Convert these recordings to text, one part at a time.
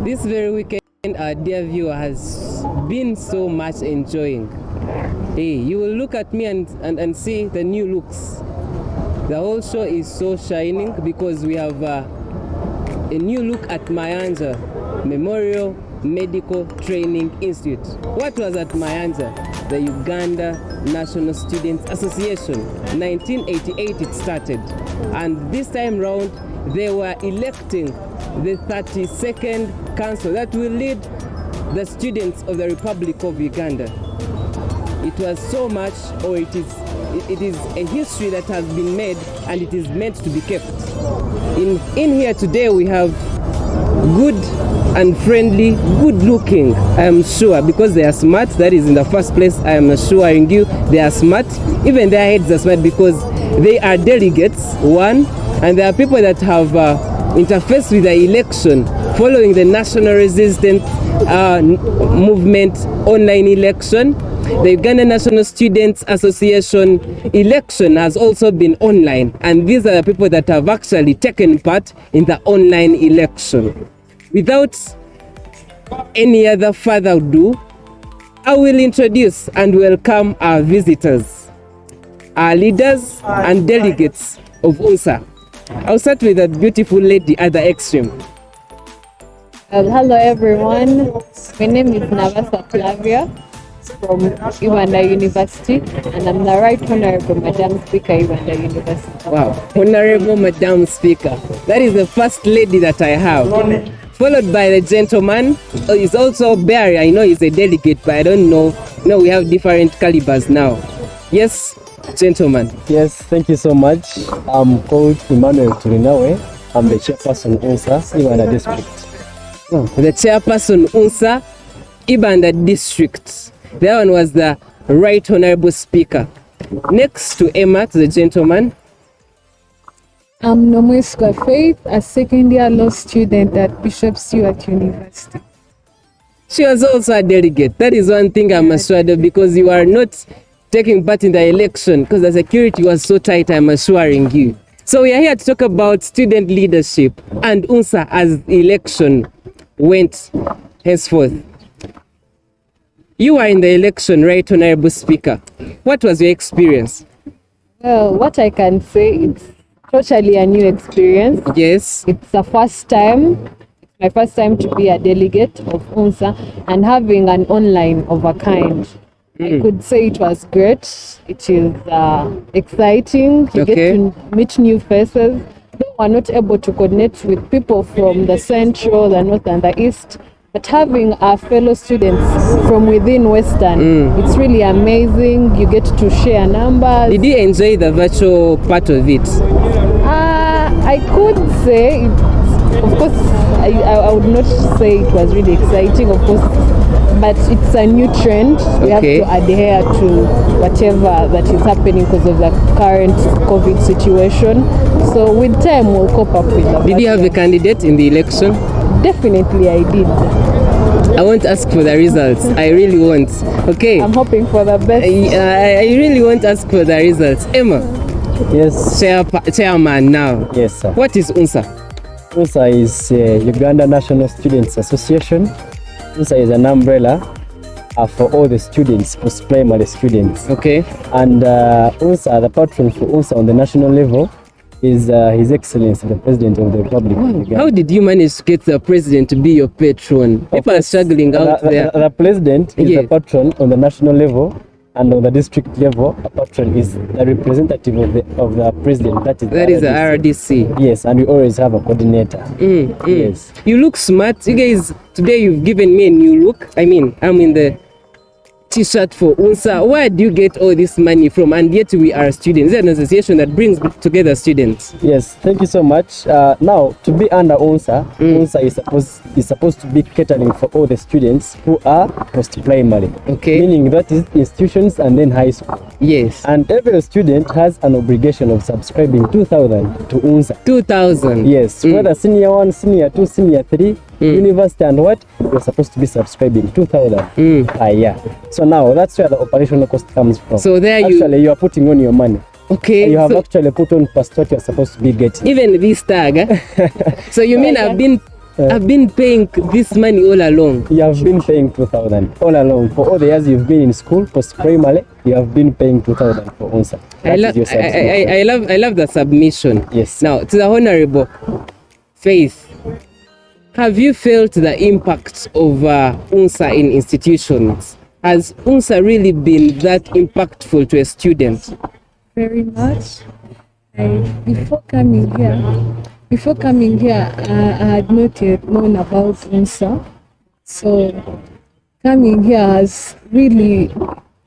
This very weekend, our dear viewer has been so much enjoying. Hey, you will look at me and see the new looks. The whole show is so shining because we have a new look at Mayanja Memorial Medical Training Institute. What was at Mayanja? The Uganda National Students Association. 1988 it started. And this time round, they were electing the 32nd council that will lead the students of the Republic of Uganda. It was so much, or it is a history that has been made and it is meant to be kept. In here today we have good and friendly, good looking, I am sure, because they are smart. That is in the first place, I am assuring you, they are smart. Even their heads are smart because they are delegates, one, and there are people that have interfaced with the election following the national resistance movement online election. The Uganda National Students Association election has also been online, and these are the people that have actually taken part in the online election. Without any other further ado, I will introduce and welcome our visitors, our leaders and delegates of UNSA. I'll start with a beautiful lady at the extreme. Hello everyone, my name is Navasa Flavia from Uganda University, and I'm the Right Honorable Madam Speaker, Uganda University. Wow, Honorable Madam Speaker. That is the first lady that I have. Followed by the gentleman who is also Barry. I know he's a delegate, but I don't know. No, we have different calibers now. Yes, gentleman. Yes, thank you so much. I'm called Emmanuel Turinawe. I'm the chairperson UNSA, Uganda District. Oh, the chairperson UNSA, Uganda District. That one was the Right Honorable Speaker. Next to Emma, to the gentleman. I'm Nomweska Faith, a second-year law student at Bishop Stewart University. She was also a delegate. That is one thing I'm assured of, because you are not taking part in the election because the security was so tight, I'm assuring you. So we are here to talk about student leadership and UNSA as the election went henceforth. You were in the election, right, Honorable Speaker? What was your experience? Well, what I can say, it's totally a new experience. Yes. It's the first time, my first time to be a delegate of UNSA and having an online of a kind. I could say it was great. It is exciting. You get to meet new faces. Though we're not able to connect with people from the central, the north and the east, but having our fellow students from within Western, it's really amazing. You get to share numbers. Did you enjoy the virtual part of it? I could say, of course, I would not say it was really exciting, of course, but it's a new trend. We have to adhere to whatever that is happening because of the current COVID situation. So with time, we'll cope up with that. Did you have a candidate in the election? Definitely, I did. I won't ask for the results. I really won't. Okay. I'm hoping for the best. I really won't ask for the results. Emma. Yes. Chairman now. Yes, sir. What is UNSA? UNSA is Uganda National Students Association. UNSA is an umbrella for all the students, post-primary students. Okay. And UNSA, the patron for UNSA on the national level is His Excellency, the President of the Republic of Uganda. How did you manage to get the President to be your patron? People are struggling out there. The President is the patron on the national level, and on the district level, a patron is the representative of the President. That is the RDC. Yes, and we always have a coordinator. Yes. You look smart. You guys, today you've given me a new look. I mean, I'm in the t-shirt for UNSA. Where do you get all this money from? And yet we are students. It's an association that brings together students. Yes, thank you so much. Now, to be under UNSA, UNSA is supposed to be catering for all the students who are post-primary. Okay. Meaning that is institutions and then high school. Yes. And every student has an obligation of subscribing 2,000 to UNSA. 2,000. Yes, whether senior 1, senior 2, senior 3, university and what, you're supposed to be subscribing 2,000 per year. So now that's where the operational cost comes from. So there you are putting on your money. Okay. You have actually put on past what you're supposed to be getting. Even this tag. So you mean I've been paying this money all along? You have been paying 2,000 all along. For all the years you've been in school, post-primary, you have been paying 2,000 for UNSA. I love the submission. Yes. Now, to the Honorable Faith, have you felt the impact of UNSA in institutions? Has UNSA really been that impactful to a student? Very much. Before coming here, I had not yet known about UNSA. So coming here has really,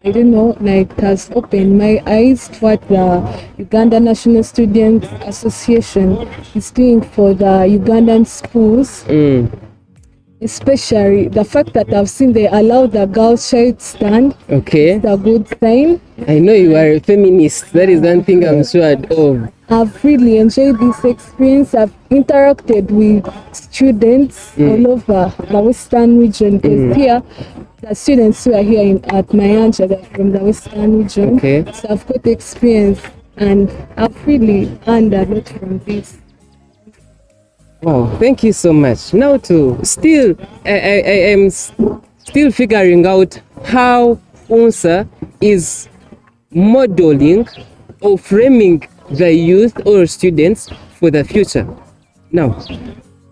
I don't know, like has opened my eyes to what the Uganda National Student Association is doing for the Ugandan schools. Especially the fact that I've seen they allow the girls' child stand. Okay. It's a good sign. I know you are a feminist. That is one thing I'm sure of. I've really enjoyed this experience. I've interacted with students all over the Western region. Because here, the students who are here at Mayanja, they're from the Western region. Okay. So I've got experience and I've really learned a lot from this. Wow, thank you so much. Now I am still figuring out how UNSA is modeling or framing the youth or students for the future. Now,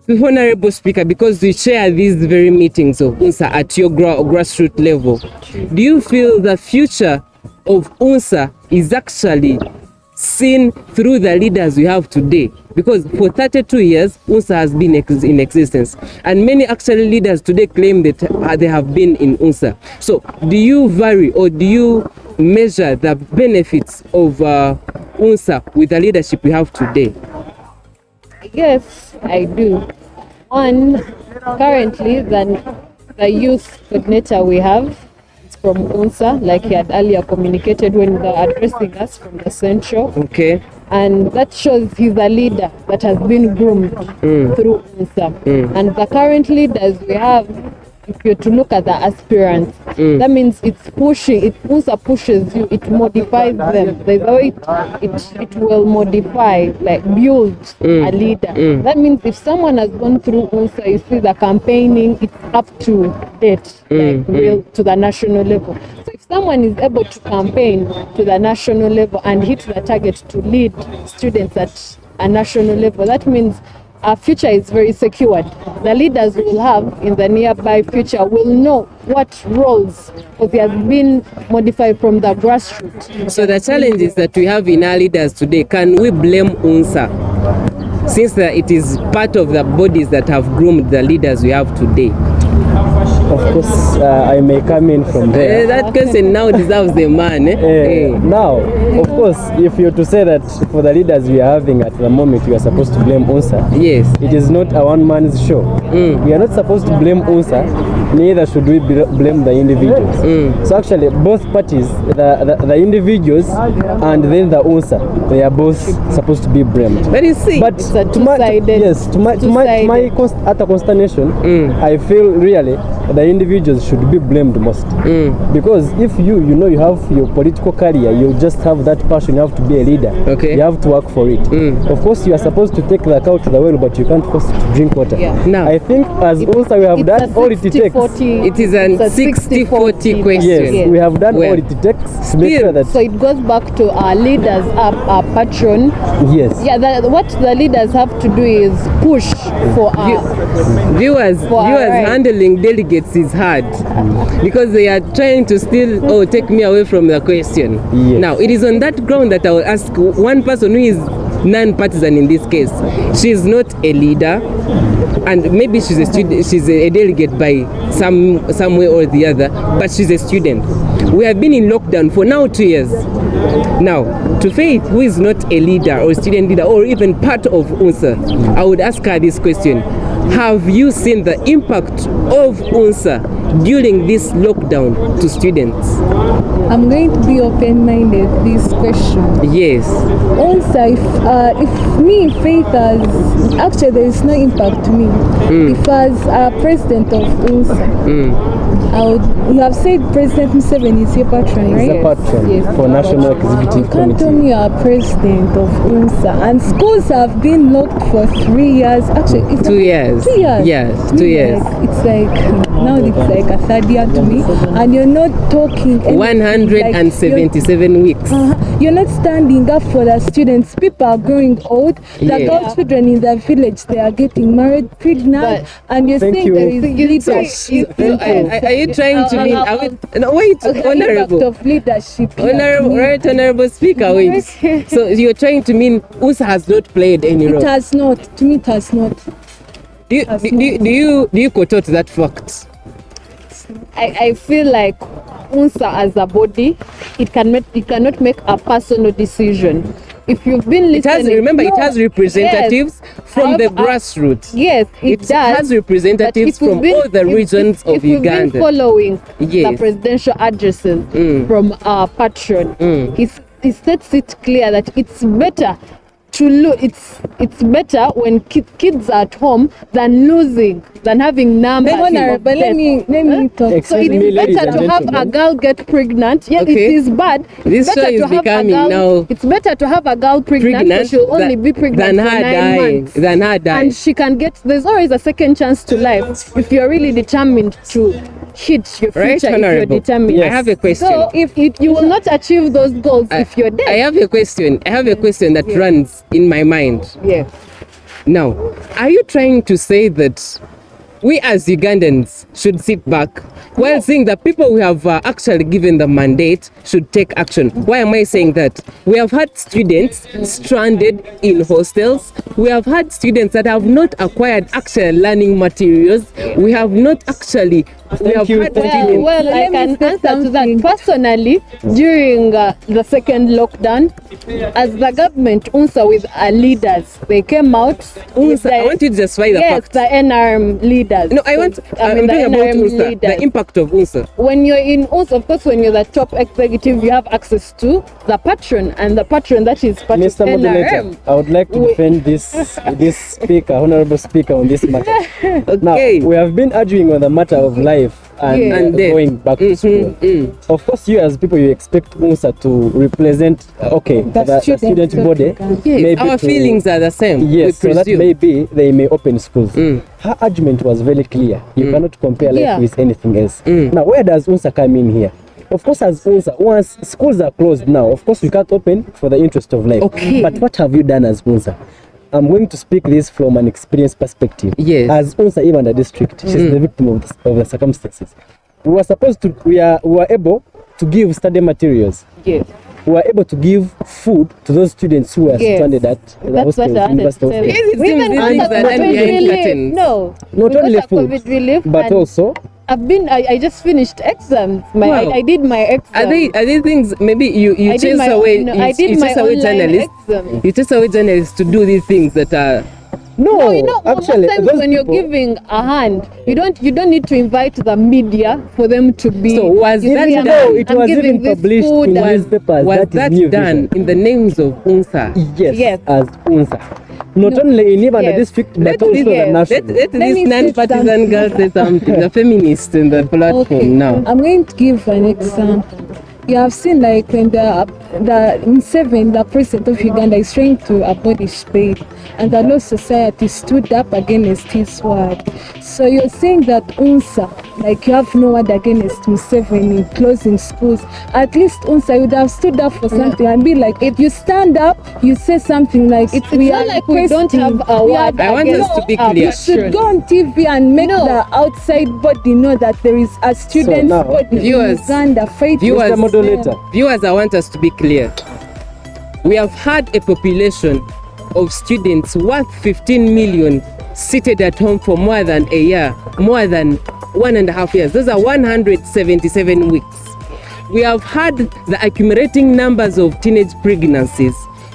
Honorable Speaker, because we chair these very meetings of UNSA at your grassroots level, do you feel the future of UNSA is actually seen through the leaders we have today? Because for 32 years, UNSA has been in existence. And many actually leaders today claim that they have been in UNSA. So do you vary or do you measure the benefits of UNSA with the leadership we have today? Yes, I do. Currently, the youth coordinator we have is from UNSA, like he had earlier communicated when they were addressing us from the central. Okay. And that shows he's a leader that has been groomed through UNSA. And the current leaders we have, if you're to look at the aspirants, that means it's pushing, UNSA pushes you, it modifies them. There's a way it will modify, like build a leader. That means if someone has gone through UNSA, you see the campaigning, it's up to date, like real to the national level. So if someone is able to campaign to the national level and hit the target to lead students at a national level, that means our future is very secured. The leaders we will have in the nearby future will know what roles, because they have been modified from the grassroots. So the challenges that we have in our leaders today, can we blame UNSA? Since it is part of the bodies that have groomed the leaders we have today. Of course, I may come in from there. That question now deserves the man. Now, of course, if you're to say that for the leaders we are having at the moment, we are supposed to blame UNSA. Yes. It is not a one-man's show. We are not supposed to blame UNSA, neither should we blame the individuals. So actually, both parties, the individuals and then the UNSA, they are both supposed to be blamed. But you see, but it's a to my utter consternation, I feel really the individuals should be blamed most. Because if you have your political career, you just have that passion, you have to be a leader. Okay. You have to work for it. Of course, you are supposed to take the cow to the well, but you can't force it to drink water. Yeah. Now, I think as UNSA we have done all it takes. it is a 60-40 question. Yes, we have done all it takes to make sure that. So it goes back to our leaders, our patron. Yes. Yeah, what the leaders have to do is push for our viewers right. Handling delegates is hard because they are trying to still take me away from the question. Yes. Now it is on that ground that I will ask one person who is non-partisan in this case. She is not a leader and maybe she's a student, she's a delegate by some way or the other, but she's a student. We have been in lockdown for now 2 years. Now, to Faith, who is not a leader or student leader or even part of UNSA, I would ask her this question. Have you seen the impact of UNSA during this lockdown to students? I'm going to be open-minded this question. Yes. Also, if me, Faith, actually there is no impact to me. If as president of UNSA, you have said President Museveni is your patron, right? He's a patron Yes. for National Executive You can't tell Committee. me you are president of UNSA and schools have been locked for 3 years. Actually, it's 2 years. 2 years. Yes, To 2 me, years. It's like now it's like a third year to me, and you're not talking anything, 177 weeks. you're not standing up for the students. People are growing old. The Yeah. girl children in the village, they are getting married, pregnant, and you're Thank saying you. there is leadership. Are you trying to mean? No, wait, The impact honorable. of leadership. here to Honorable, me, right, honorable speaker, wait. So you're trying to mean UNSA has not played any It role? has not. To me, it has not. Do you quote out that fact? I feel like UNSA as a body, it cannot make a personal decision. If you've been It has, listening, remember, it has representatives from the grassroots. Yes, it It does. has representatives But if from you've all the regions of if you've been Uganda. following Yes. the presidential addresses from our patron, he sets it clear that it's better to it's better when kids are at home than having numbers. Honorable, let me talk. So Excuse me, it's ladies better and to have a gentlemen. girl get pregnant. Yes, Okay. it is bad. This It's better show is to have a becoming girl, now It's better to have a girl pregnant, so she'll only be pregnant than for her 9 dying. months. Than her dying. And she can get, there's always a second chance to life if you're really determined to hit your Right, future, if you're honorable. determined. I have a question. So if you will not achieve those goals if you're dead. I have a question. I have a question that runs in my mind. Yeah. Now, are you trying to say that we as Ugandans should sit back while saying that people we have actually given the mandate should take action? Why am I saying that? We have had students stranded in hostels. We have had students that have not acquired actual learning materials. We have not actually. We have you, had thank you. students. Well, I Let me can say answer to that something. personally. During the second lockdown, as the government, UNSA with our leaders, they came out. with UNSA, I want you to justify the yes, fact. the NRM leaders. No, I'm the talking about NRM UNSA, leaders. the impact of UNSA. When you're in UNSA, of course, when you're the top executive, you have access to the patron, and the patron that is part Mr. of Moderator, NRM. I would like to defend this speaker, honorable speaker, on this matter. Now, Okay. we have been arguing on the matter of life and, Yeah. And then- going back to school. Of course, you as people, you expect UNSA to represent, the student body. Yes, maybe our to- feelings are the same. Yes, so we that presume. maybe they may open schools. Her argument was very clear. You cannot compare life Yeah. with anything else. Now, where does UNSA come in here? Of course, as UNSA, once schools are closed now, of course, we can't open for the interest of life. Okay. But what have you done as UNSA? I'm going to speak this from an experience perspective. Yes. As UNSA, even the district, she's the victim of the circumstances. We were able to give study materials. Yes. We were able to give food to those students who were Yes. stranded at the That's hostels, what I university understand. hostels. Yes, it We seems even these got things a are done COVID behind relief. curtains. No, Not we only got a food, COVID relief, but and also I just finished exams. Wow. I did my exam. Are they things maybe you I did chase my- away no, you, I did you my chase away online journalists exam. you chase away journalists to do these things that are No, you know, actually, most times those when you're people- giving a hand, you don't need to invite the media for them to be. So was giving that them, done? it "I'm was giving even this published food in and-" newspapers. was That is that new done vision. in the names of UNSA? Yes, Yes. as UNSA. Not only in even the Yes. district, but Let also this- the yes. national. Let Let this me say non-partisan something. girl say something. The feminist in the platform Okay, now. I'm going to give an example. You have seen like when the Museveni, the president of Uganda, is trying to abolish bail, and the law society stood up against his word. So you're saying that UNSA, like you have no word against Museveni closing schools. At least UNSA would have stood up for something and be like, if you stand up, you say something like, It's not like we don't have a word. I want us to be against clear. You should go on TV and make No. the outside body know that there is a student's now, body viewers, in Uganda fighting. viewers, Mr. Moderator, Viewers, I want us to be clear. We have had a population of students worth 15 million seated at home for more than a year, more than 1.5 years. Those are 177 weeks. We have had the accumulating numbers of teenage pregnancies.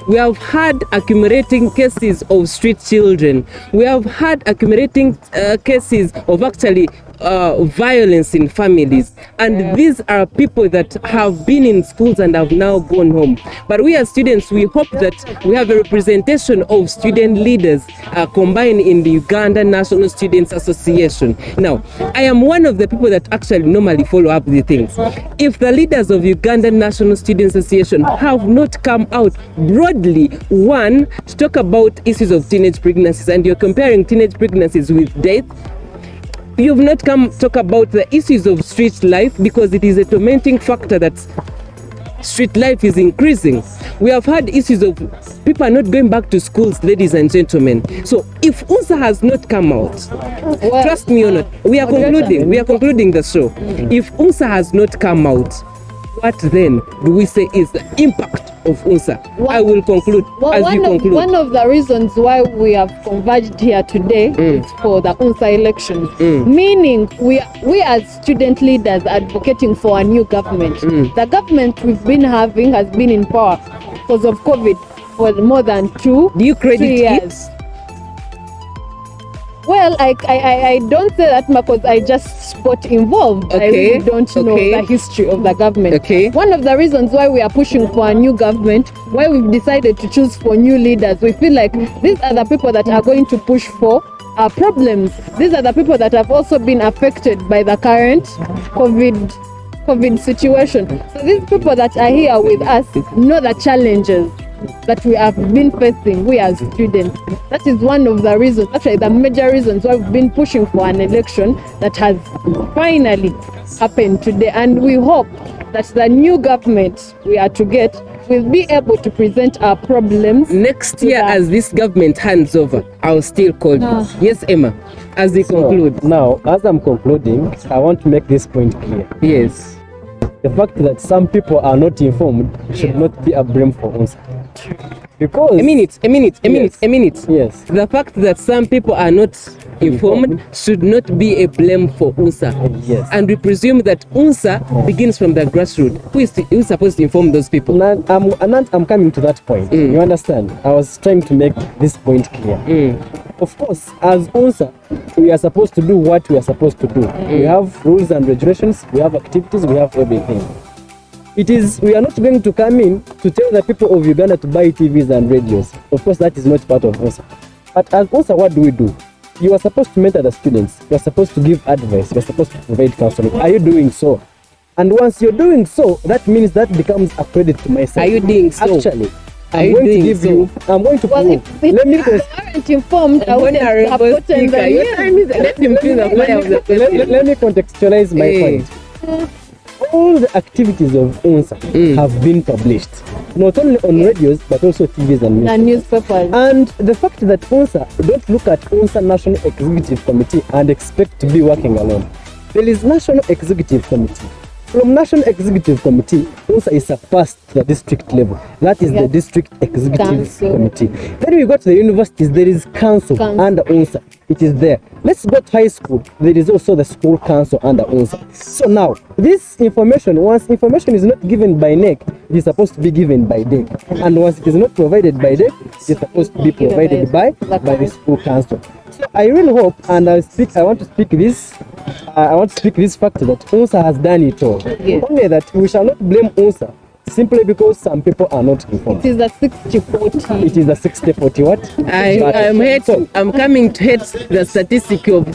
We have had accumulating cases of street children. We have had accumulating cases of actually violence in families. And these are people that have been in schools and have now gone home. But we as students, we hope that we have a representation of student leaders combined in the Uganda National Students Association. Now, I am one of the people that actually normally follow up the things. If the leaders of Uganda National Students Association have not come out broadly, one, to talk about issues of teenage pregnancies, and you're comparing teenage pregnancies with death, you've not come talk about the issues of street life, because it is a tormenting factor that street life is increasing. We have had issues of people are not going back to schools, ladies and gentlemen. So if UNSA has not come out, trust me or not, we are concluding the show. If UNSA has not come out, what then do we say is the impact of UNSA? I will conclude as you conclude. One of the reasons why we have converged here today is for the UNSA elections. Meaning we as student leaders advocating for a new government. The government we've been having has been in power because of COVID for more than 2 Do you credit years. it? Well, I don't say that because I just got involved. I Okay, really don't know okay. the history of the government. Okay. One of the reasons why we are pushing for a new government, why we've decided to choose for new leaders, we feel like these are the people that are going to push for our problems. These are the people that have also been affected by the current COVID situation. So these people that are here with us know the challenges that we have been facing, we as students. That is one of the reasons, actually the major reasons why we've been pushing for an election that has finally happened today. And we hope that the new government we are to get will be able to present our problems. Next year, as this government hands over, I'll still call you. Yes, Emma, as we conclude. Now, as I'm concluding, I want to make this point clear. Yes. The fact that some people are not informed should not be a blame for UNSA. Because A minute. Yes. The fact that some people are not informed should not be a blame for UNSA. Yes. And we presume that UNSA begins from the grassroots. Who is supposed to inform those people? Now, I'm coming to that point. You understand? I was trying to make this point clear. Of course, as UNSA, we are supposed to do what we are supposed to do. We have rules and regulations, we have activities, we have everything. We are not going to come in to tell the people of Uganda to buy TVs and radios. Of course, that is not part of UNSA. But as UNSA, what do? You are supposed to mentor the students. You are supposed to give advice. You are supposed to provide counseling. Are you doing so? And once you're doing so, that means that becomes a credit to myself. Are you doing so? Actually, Are I'm you going to doing give so? you. I'm going to Well, prove. if Let me aren't informed, I wouldn't have Honorable gotten speaker, your the time is let him feel the fire of the question. let me contextualize my Hey. point. All the activities of UNSA have been published, not only on radios but also TVs and the newspapers. newspapers. And the fact that UNSA don't look at UNSA National Executive Committee and expect to be working alone. There is National Executive Committee. From National Executive Committee, UNSA is surpassed to the district level. That is the Yes. District Executive Council. Committee. Then we go to the universities, there is council under UNSA. It is there. Let's go to high school. There is also the school council under UNSA. So now, this information, once information is not given by NEC, it is supposed to be given by DEC. And once it is not provided by DEC, it is supposed to be provided by the school council. So I really hope, and I want to speak this fact that UNSA has done it all. Yes. Only that we shall not blame UNSA simply because some people are not informed. It is a 60-40. It is a 60-40 what? I'm coming to hate the statistic of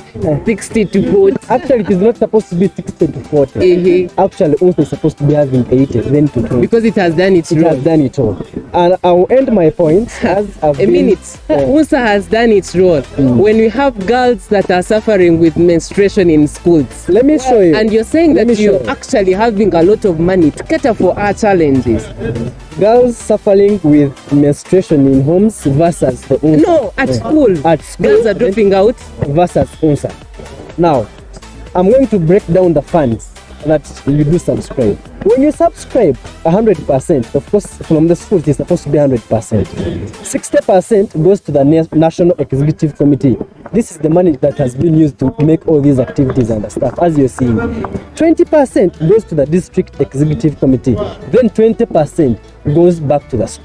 60 to 40. Actually, it is not supposed to be 60 to 40. Actually, UNSA is supposed to be having 80, then to 20. Because it has done its It has role. done it all. And I will end my point as I've A been- minute. UNSA has done its role. When we have girls that are suffering with menstruation in schools, Let me show you. and you're saying Let that me show you're you. actually having a lot of money to cater for our challenges. Girls suffering with menstruation in homes versus the UNSA. No, at school. At school, Girls are dropping out. versus UNSA. Now, I'm going to break down the funds that you do subscribe. When you subscribe 100%, of course, from the schools, it's supposed to be 100%. 60% goes to the National Executive Committee. this is the money that has been used to make all these activities and stuff, as you're seeing. 20% goes to the district executive committee, then 20% goes back to the school.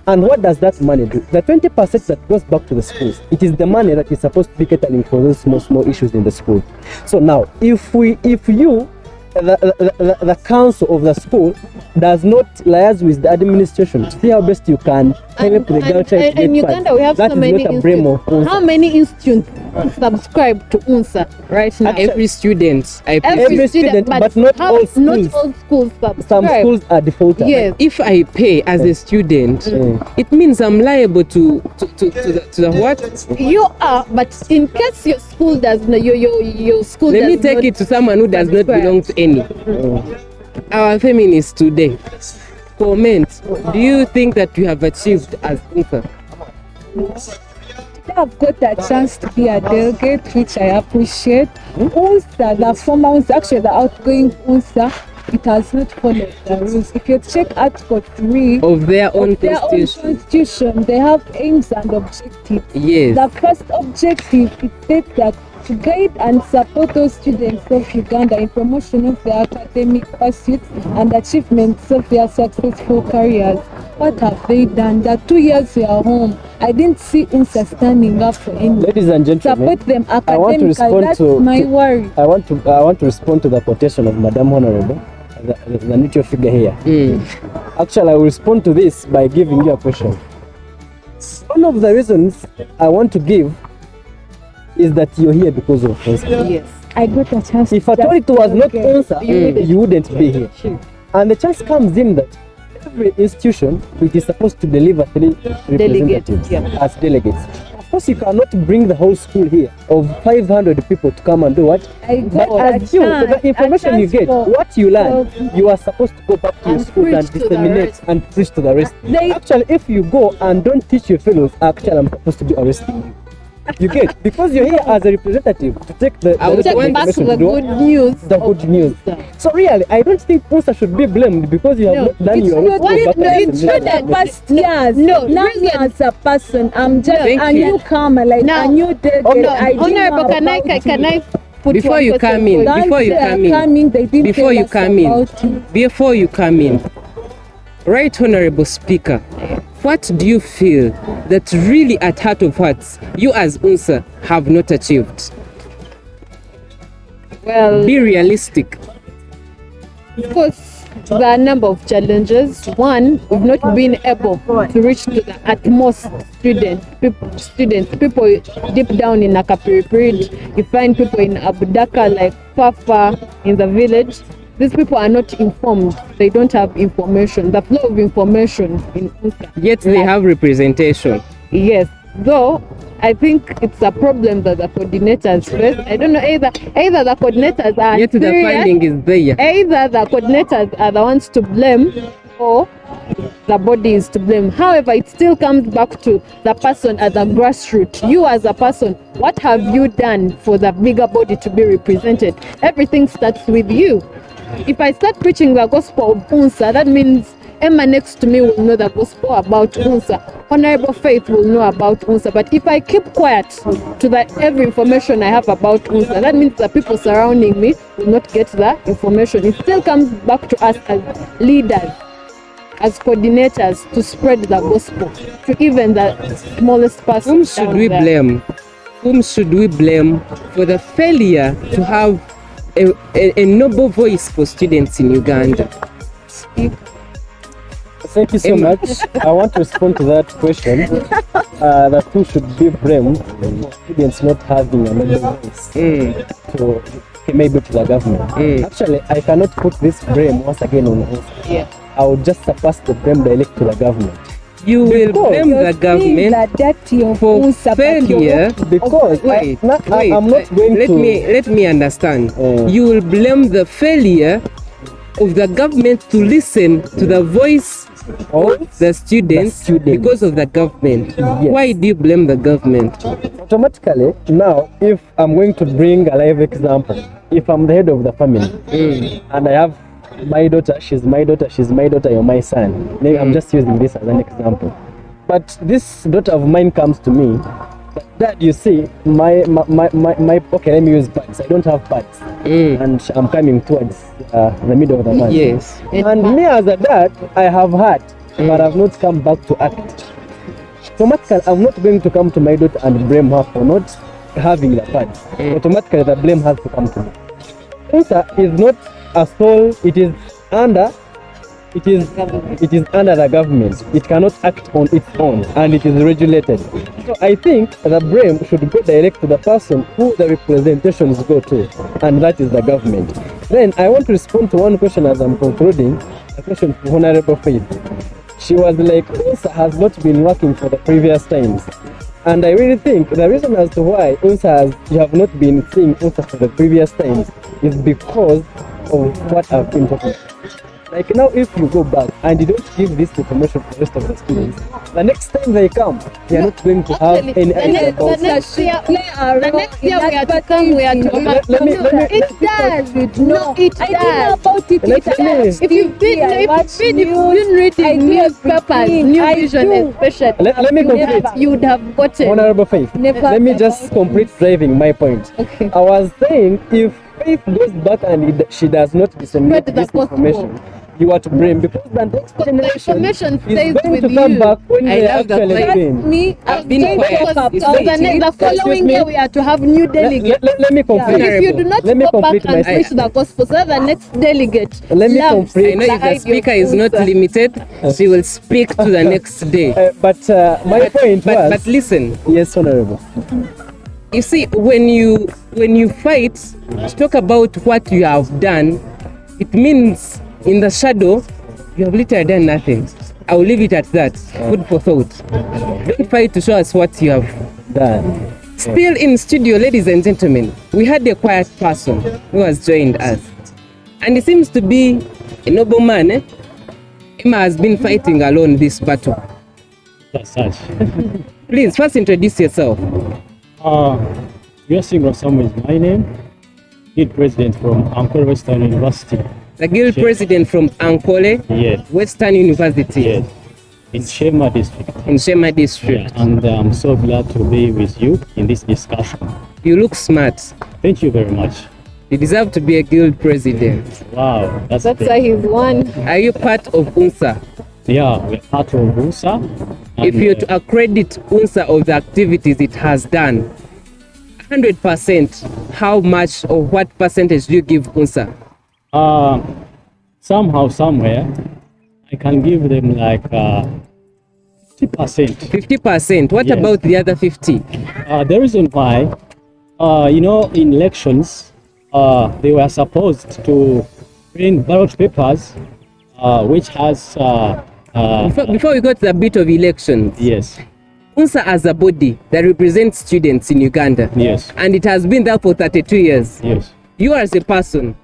And what does that money do? The 20% that goes back to the schools, it is the money that is supposed to be catering for those small issues in the school. So now, if you, the council of the school, does not liaise with the administration to see how best you can help the girl child to get in Uganda, we have that so is many not a blame of institutes. How many institutes subscribe to UNSA right now? Every student, I Every student, but not all schools. Not all schools subscribe. Some schools are defaulted. Yes. if I pay as a student, it means I'm liable to the what? You are, but in case your school does not, your school Let does me take not it to someone who does not subscribe. belong to any. Our feminists today, comment. Do you think that you have achieved as UNSA? I've got a chance to be a delegate, which I appreciate. UNSA, the former UNSA, actually the outgoing UNSA, it has not followed the rules. If you check Article 3 Of their own of their own constitution. constitution, they have aims and objectives. Yes. The first objective, it states that to guide and support those students of Uganda in promotion of their academic pursuits and achievements of their successful careers. What have they done? The 2 years we are home, I didn't see UNSA standing up for any. Ladies and gentlemen, Support them I want to academically. respond That's to my worry. I want to respond to the quotation of Madam Honorable, the neutral figure here. Actually, I will respond to this by giving you a question. One of the reasons I want to give is that you're here because of UNSA. Yes. I got a chance. If to at all it was not delegate. UNSA, you wouldn't be here. And the chance comes in that every institution, it is supposed to deliver 3 representatives as delegates. Of course, you cannot bring the whole school here of 500 people to come and do what? I got But a as you, chance- the information a you chance get, for- what you learn, you are supposed to go back to your And school and preach to the disseminate rest. and preach to the rest. Actually, if you go and don't teach your fellows, actually, I'm supposed to be arresting you. You get, because you're here as a representative to take the I would Take want back information the do good news. the of good news. UNSA. So really, I don't think UNSA should be blamed because you have No, not done it's your not- work. why- Go back no, and it's disseminate not the the past years. No, Now reason- me as a person, I'm just Thank a you. newcomer, like Now- a new delegate. Okay. I didn't Honorable, know can I about it. put Before one you question come in, for you? Once before you they are come in, coming, they didn't before tell you us come in, about it. before you come in, right honorable speaker, what do you feel that really at heart of hearts you as UNSA have not achieved? Well, Be realistic. of course, there are a number of challenges. One, we've not been able to reach to the utmost students people deep down in Nakapiripiri. You find people in Abudaka, like far in the village. These people are not informed. They don't have information. The flow of information in UNSA. Yet they have representation. Yes, though I think it's a problem that the coordinators face. I don't know, either the coordinators are Yet the inferior, funding is there. either the coordinators are the ones to blame or the body is to blame. However, it still comes back to the person as a grassroots. You as a person, what have you done for the bigger body to be represented? Everything starts with you. If I start preaching the gospel of UNSA, that means Emma next to me will know the gospel about UNSA. Honorable Faith will know about UNSA. But if I keep quiet to the every information I have about UNSA, that means the people surrounding me will not get the information. It still comes back to us as leaders, as coordinators, to spread the gospel to even the smallest person. Whom should down we there. blame? Whom should we blame for the failure to have a noble voice for students in Uganda? Thank you so Emma. much. I want to respond to that question. That who should be blamed for students not having a noble voice to maybe to the government. Actually, I cannot put this blame once again on us. Yeah. I would just surpass the blame direct to the government. You will Because blame the You're government the dirty of for UNSA, but you're failure. Because Wait, I'm not going let to. let me understand. Mm. You will blame the failure of the government to listen to the voice of the students, because of the government. Yes. Why do you blame the government? Automatically, now, if I'm going to bring a live example, if I'm the head of the family and I have my daughter, she's my daughter, you're my son. Maybe I'm just using this as an example. But this daughter of mine comes to me But Dad, you see, my okay, let me use pads. I don't have pads, and I'm coming towards the middle of the month. Yes. And me as a dad, I have had, but I've not come back to act. Automatically, I'm not going to come to my daughter and blame her for not having the pads. Automatically, the blame has to come to me. UNSA is not a sole. It is under the government. It cannot act on its own, and it is regulated. So I think the blame should go direct to the person who the representations go to, and that is the government. Then I want to respond to one question as I'm concluding. A question to Honorable Faith. She was like, UNSA has not been working for the previous times. And I really think the reason as to why you have not been seeing UNSA for the previous times is because of what I've been talking about. Like now, if you go back and you don't give this information to the rest of the students, the next time they come, they are not going to have any idea about The next year we are to come, we are to have Let me- it does. No, it I don't know does. about it. Let It me- does. If you've been reading newspapers, New I Vision do. especially, Let me complete. you would have gotten. Honorable Faith, Never let me just complete driving my point. Okay. I was saying if Faith goes back and she does not disseminate Spread the this gospel. information, you are to blame because the next generation information is stays going to with come you. back when I they love that actually point. doing. Me, I've been quiet. You So see, the following year we are to have new delegates. Let me complete. If you do not Let me go back complete my and preach the statement. gospel, so the next delegate Let me loves complete. I know if the idea of speaker is not UNSA. limited, she will speak to the next day. But my point was. But listen, Yes, Honorable. you see, when you fight to talk about what you have done, it means in the shadow you have literally done nothing. I will leave it at that. Food for thought. Don't fight to show us what you have Done. Still in studio, ladies and gentlemen, we had a quiet person who has joined us. And he seems to be a noble man. Emma has been fighting alone this battle. That's such. Please, first introduce yourself. Yossing Rosamu is my name. Lead president from Ankole Western University. The guild president from Ankole Yes. Western University Yes. In Shema district. in Shema district. Yeah. And I'm so glad to be with you in this discussion. You look smart. Thank you very much. You deserve to be a guild president. Wow, that's That's great. why he's one. Are you part of UNSA? Yeah, we're part of UNSA. If and, you're to accredit UNSA of the activities it has done, 100%, how much or what percentage do you give UNSA? somehow, somewhere, I can give them like 50%. 50%. What Yes. about the other 50? The reason why, in elections, they were supposed to print ballot papers, which has, Before we go to the bit of elections, yes, UNSA as a body that represents students in Uganda, yes, and it has been there for 32 years. yes. You as a person,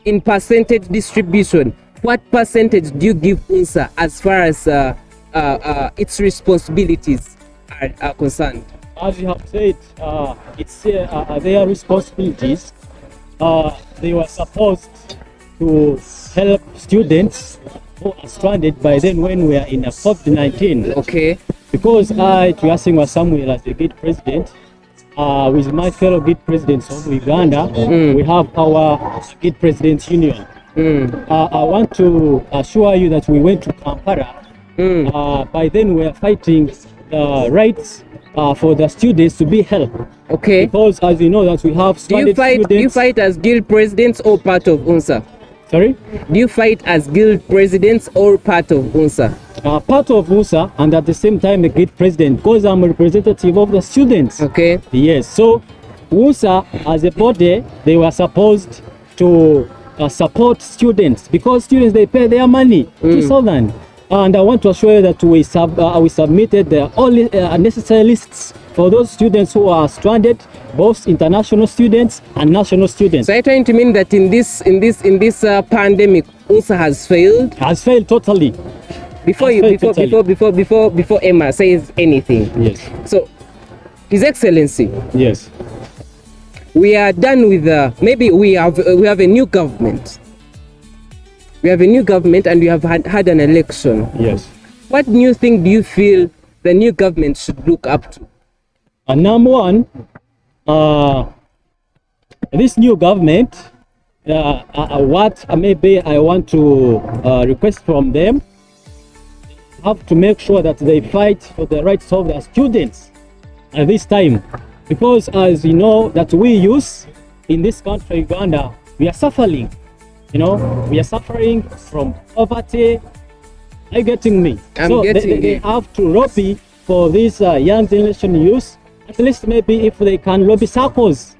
in percentage distribution, what percentage do you give UNSA as far as its responsibilities are concerned? As you have said, it's their responsibilities. They were supposed to help students who are stranded by then when we are in a COVID-19. Okay. Because I, Tuyasing was Samuel as the gate president, with my fellow gate presidents of Uganda, we have our gate presidents union. I want to assure you that we went to Kampala. By then we are fighting the rights for the students to be helped. Okay. Because as you know that we have Do you stranded fight? Do you students. fight as guild presidents or part of UNSA? Sorry? Do you fight as guild presidents or part of UNSA? Part of UNSA and at the same time a gate president because I'm a representative of the students. Okay. Yes, so UNSA as a body, they were supposed to support students because students, they pay their money to Southern. And I want to assure you that we submitted all necessary lists for those students who are stranded, both international students and national students. So are you trying to mean that in this pandemic, UNSA has failed? Has failed totally. Before Emma says anything. Yes, So, His Excellency, yes, we are done with maybe we have a new government. We have a new government and we have had an election. yes. What new thing do you feel the new government should look up to? Number one, this new government, what maybe I want to request from them, have to make sure that they fight for the rights of the students at this time, because as you know that we youth in this country, Uganda, we are suffering. You know, we are suffering from poverty. Are you getting me? I'm getting they you. have to lobby for this young generation youth. At least maybe if they can lobby circles,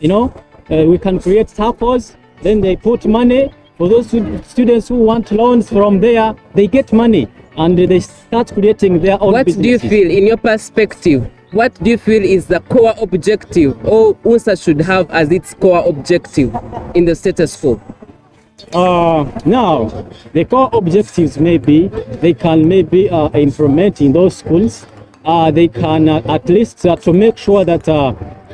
you know, we can create circles. Then they put money for those students who want loans from there. They get money and they start creating their own What do you businesses. feel, in your perspective, what do you feel is the core objective, or UNSA should have as its core objective in the status quo? Now, the core objectives maybe they can maybe implement in those schools. They can at least to make sure that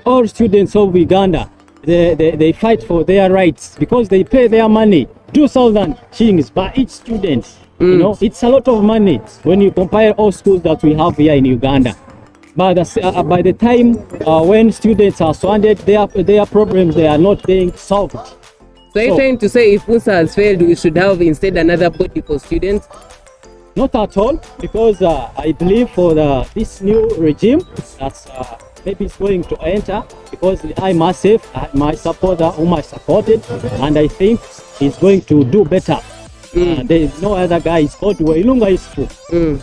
all students of Uganda they fight for their rights, because they pay their money, 2,000 shillings by each student. You know, it's a lot of money when you compare all schools that we have here in Uganda. But by the time when students are stranded, their problems they are not being solved. So you're trying to say if UNSA has failed, we should have instead another body for students? Not at all, because I believe for this new regime that's maybe it's going to enter, because I myself, my supporter whom I supported, and I think he's going to do better. There is no other guy. It's called Wailunga Isfu.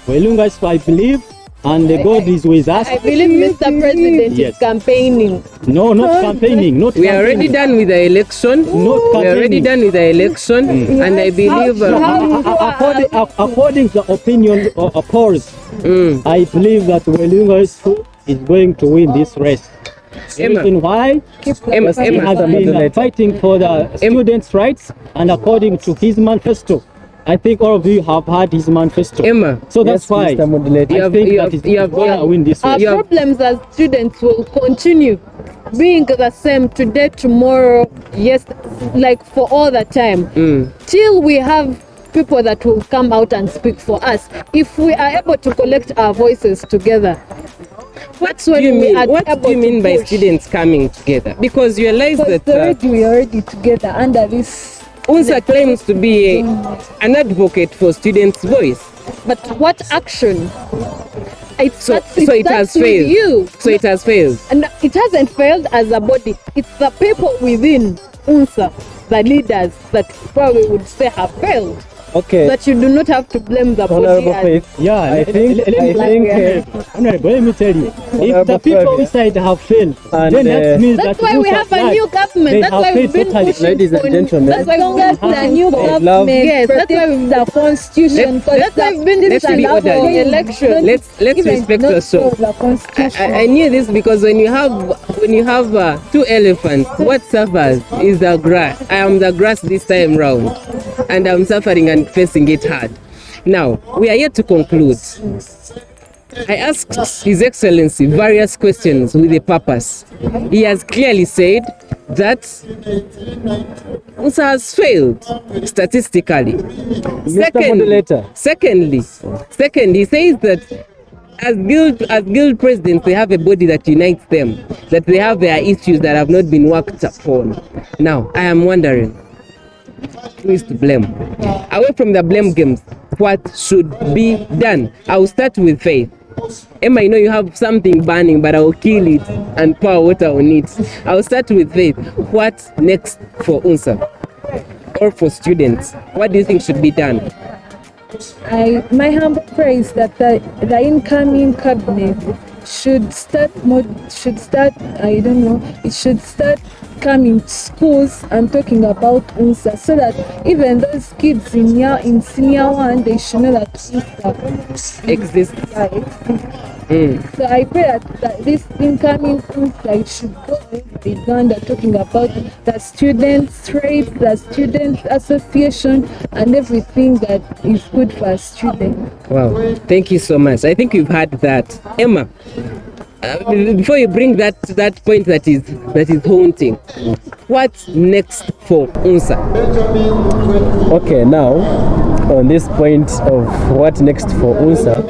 Wailunga Isfu, I believe, and God is with us. I believe Mr. President Yes. is campaigning. No, not campaigning. Not We are already campaigning. done with the election. Not We are already campaigning. done with the election, and I believe According to the opinion of polls, I believe that Wailunga Isfu is going to win this race. The Emma. reason why Emma, he has Emma, been fighting for the students' rights, and according to his manifesto, I think all of you have heard his manifesto. Emma, So that's Yes, why Mr. Moderator. You I have- think you that have- he's you have- going to win this Our race. Yeah. problems as students will continue being the same today, tomorrow, yes, like for all the time, till we have people that will come out and speak for us. If we are able to collect our voices together, what do you mean? What do you mean by students coming together? Because you realize Because that we are already together under this. UNSA claims to be an advocate for students' voice. but what action? It So starts- it has starts with failed. You. So it has failed. And it hasn't failed as a body. It's the people within UNSA, the leaders, that probably would say have failed. Okay, That you do not have to blame the body. Honorable as- Faith. Yeah, I think Honorable, let me tell you, if the Honorable people Faith. inside have failed, And, then that means That's that why we those have a outside, new government. they That's have why we've failed been totally. pushing Ladies and for- gentlemen. That's why Long as the new love- government Yes, that's why protects the constitution. Let's- because that's why we've been let's be pushing for orderly. election. Let's Even respect not yourself. so the constitution. I knew this because when you have two elephants, what suffers is the grass. I am the grass this time round, and I'm suffering and facing it hard. Now we are yet to conclude. I asked His Excellency various questions with a purpose. He has clearly said that UNSA has failed statistically. Mr. Moderator. Secondly, he says that as guild presidents, they have a body that unites them, that they have their issues that have not been worked upon. Now, I am wondering, who is to blame? Away from the blame games, what should be done? I will start with Faith. Emma, I know you have something burning, but I will kill it and pour water on it. I will start with Faith. What next for UNSA or for students? What do you think should be done? My humble prayer is that the incoming cabinet should start coming to schools and talking about UNSA, so that even those kids in senior one, they should know that UNSA Exists. exists. So I pray that this incoming UNSA should go with Uganda, talking about the students' rights, the students' association, and everything that is good for a student. Wow, thank you so much. I think you've heard that. Emma, before you bring that point that is haunting, what's next for UNSA? Okay, now on this point of what next for UNSA,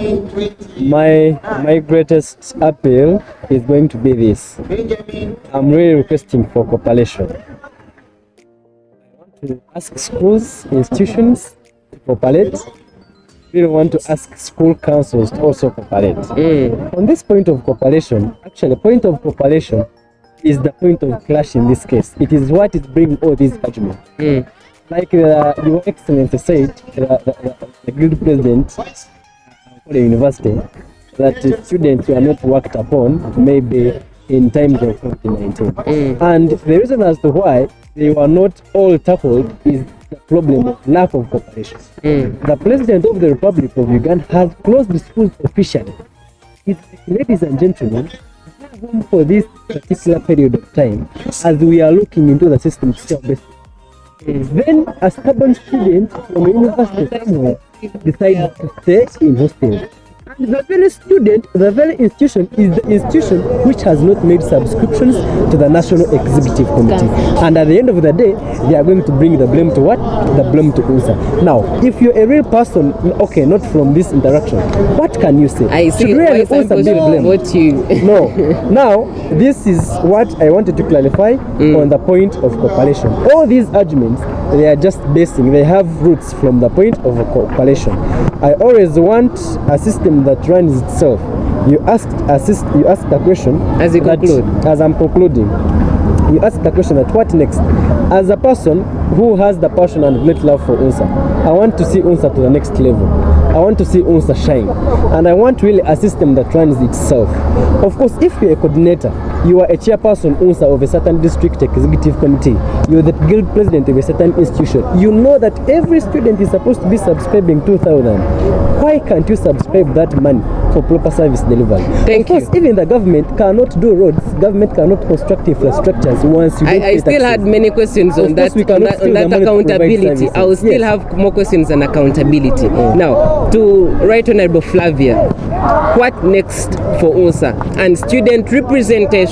my greatest appeal is going to be this. I'm really requesting for cooperation. I want to ask schools, institutions to cooperate. We don't want to ask school councils to also cooperate. On this point of cooperation, actually, the point of cooperation is the point of clash in this case. It is what is bringing all these arguments. Like Your Excellency said, the guild president for the university, that the students were not worked upon maybe in times of COVID-19. And the reason as to why they were not all tackled is the problem of lack of cooperation. The President of the Republic of Uganda has closed the schools officially. Ladies and gentlemen, home for this particular period of time as we are looking into the system self-based. Then a stubborn student from a university somewhere decided to stay in hostel. And the very student, the very institution is the institution which has not made subscriptions to the National Executive Committee. And at the end of the day, they are going to bring the blame to what? The blame to UNSA. Now, if you're a real person, okay, not from this interaction, what can you say? I see. Should really UNSA be blamed? What you? No. Now, this is what I wanted to clarify on the point of cooperation. All these arguments, they are just basing, they have roots from the point of cooperation. I always want a system that runs itself. You asked the question As you conclude. As I'm concluding, you asked the question that what next? As a person who has the passion and great love for UNSA, I want to see UNSA to the next level. I want to see UNSA shine. And I want really a system that runs itself. Of course, if you're a coordinator, you are a chairperson UNSA of a certain district executive committee, you're the guild president of a certain institution, you know that every student is supposed to be subscribing 2,000. Why can't you subscribe that money for proper service delivery? Thank you. Of course, even the government cannot do roads, government cannot construct infrastructures once you don't I pay still taxes. had many questions on that, we cannot steal the money to provide accountability. services. I will still Yes. have more questions on accountability. Now, to Right Honorable Flavia, what next for UNSA and student representation?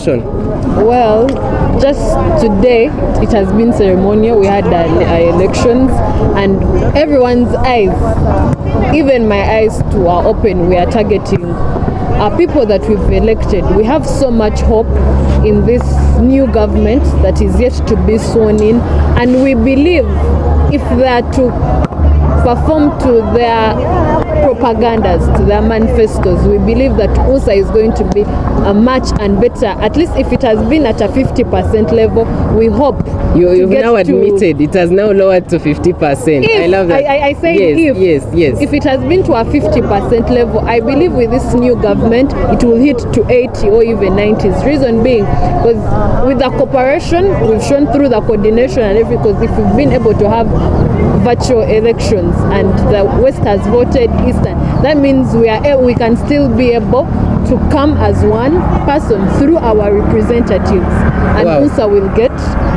Well, just today it has been ceremonial. We had elections, and everyone's eyes, even my eyes too, are open. We are targeting people that we've elected. We have so much hope in this new government that is yet to be sworn in, and we believe if they are to perform to their propagandas, to their manifestos, we believe that UNSA is going to be a much and better. At least if it has been at a 50% level, we hope You've now admitted it has now lowered to 50%. If, I love that. I say yes, yes. If it has been to a 50% level, I believe with this new government, it will hit to 80 or even 90s. Reason being, because with the cooperation, we've shown through the coordination and everything, because if we've been able to have virtual elections and the West has voted Eastern, that means we can still be able to come as one person through our representatives, and Wow. UNSA will get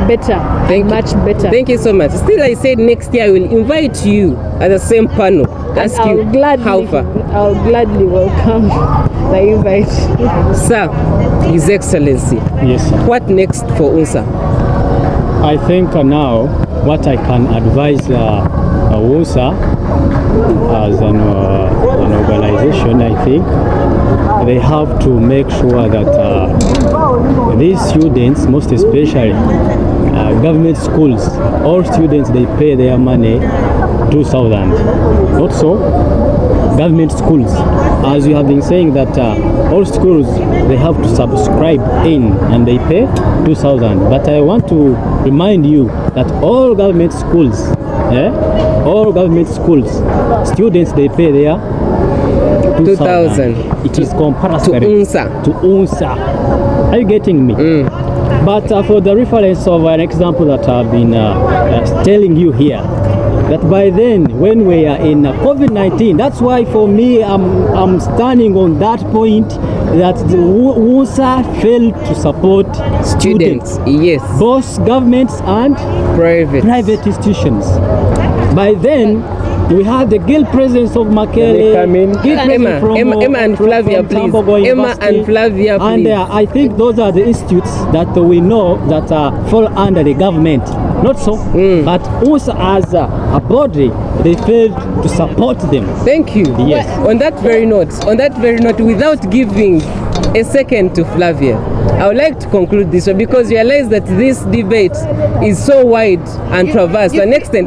better, much better. Thank you so much. Still, I said next year I will invite you at the same panel. Ask you how far. I'll gladly welcome the invite. Sir, His Excellency, Yes, sir. what next for UNSA? I think now what I can advise UNSA as an organization, I think they have to make sure that these students, most especially government schools, all students, they pay their money 2,000. Also, government schools, as you have been saying that all schools, they have to subscribe in and they pay 2,000. But I want to remind you that all government schools, students, they pay their 2,000. It is compulsory To UNSA. to UNSA. Are you getting me? But for the reference of an example that I've been telling you here, that by then, when we are in COVID-19, that's why for me, I'm standing on that point that the UNSA failed to support students, Yes. both governments and Private. private institutions. By then, We have the guild presidents of Makele, come in. guild president from, Emma and from- Flavia, from please. Tambogo Emma University. and Flavia, And please. I think those are the institutes that we know that fall under the government. Not so, but also as a body, they failed to support them. Thank you. Yes. On that very note, without giving a second to Flavia, I would like to conclude this one because realize that this debate is so wide and traverse. And next time,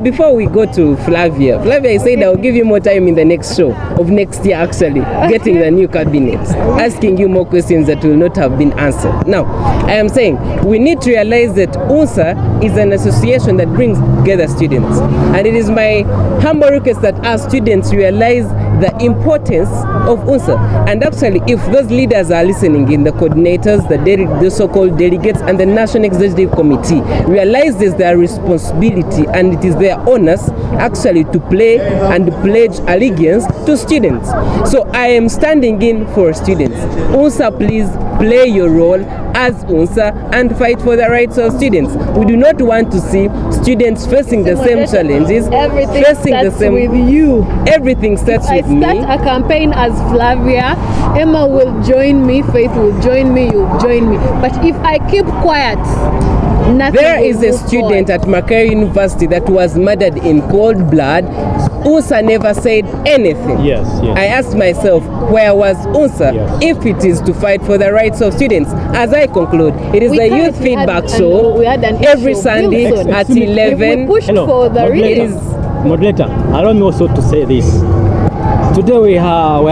before we go to Flavia, I said I will give you more time in the next show of next year, actually, getting the new cabinet, asking you more questions that will not have been answered. Now, I am saying we need to realize that UNSA is an association that brings together students. And it is my humble request that our students realize the importance of UNSA. And actually, if those leaders are listening in, the coordinators, the so-called delegates, and the National Executive Committee, realize this their responsibility and it is their honors actually to play and pledge allegiance to students. So I am standing in for students. UNSA, please play your role as UNSA and fight for the rights of students. We do not want to see students facing the same challenges, Everything facing the starts same. with you. Everything starts I with me. start a campaign as Flavia, Emma will join me, Faith will join me, you'll join me. But if I keep quiet, nothing There will is a move student forward. at Macquarie University that was murdered in cold blood. UNSA never said anything. Yes, yes. I asked myself, where was UNSA Yes. if it is to fight for the rights of students? As I conclude, it is We the can't- youth we had feedback an- show we had an every issue. Sunday Wilson. at Excuse me. 11. We pushed Hello, for the moderator. reading. Moderator, allow me also to say this. Today we're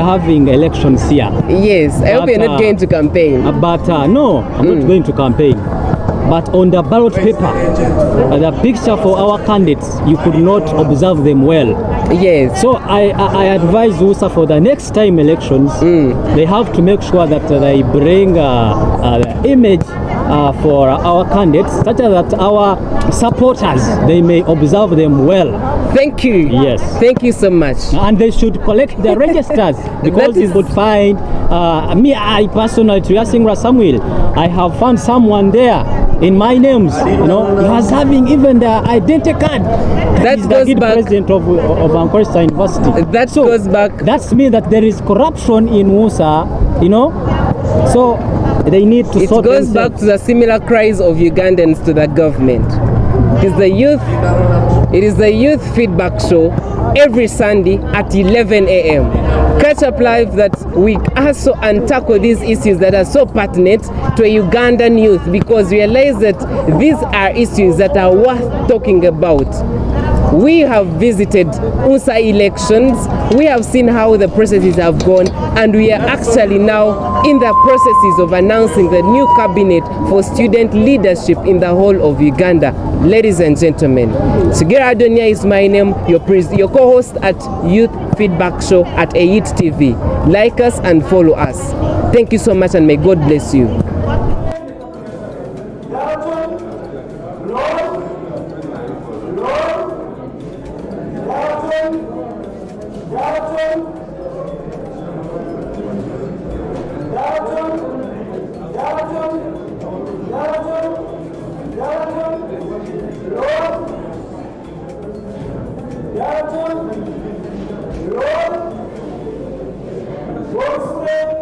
having elections here. Yes, I hope But, you're not going to campaign. But no, I'm not going to campaign. But on the ballot paper, the picture for our candidates, you could not observe them well. Yes. So I advise UNSA for the next time elections, they have to make sure that they bring the image for our candidates, such that our supporters, they may observe them well. Thank you. Yes. Thank you so much. And they should collect the registers because That you is- could find I personally, to Yasingra Samuel, I have found someone there in my names. You know, he was having even the identity card. That He's goes the back- president of Ancorsta University. That goes back. That's mean that there is corruption in UNSA. You know, so they need to It sort goes themselves. back to the similar cries of Ugandans to the government. It is the youth feedback show every Sunday at 11 a.m. Catch up live that we also and tackle these issues that are so pertinent to a Ugandan youth, because realize that these are issues that are worth talking about. We have visited UNSA elections, we have seen how the processes have gone, and we are actually now in the processes of announcing the new cabinet for student leadership in the whole of Uganda. Ladies and gentlemen, Sigera Adonia is my name, your co-host at Youth Feedback Show at AIT TV. Like us and follow us. Thank you so much and may God bless you. Lord,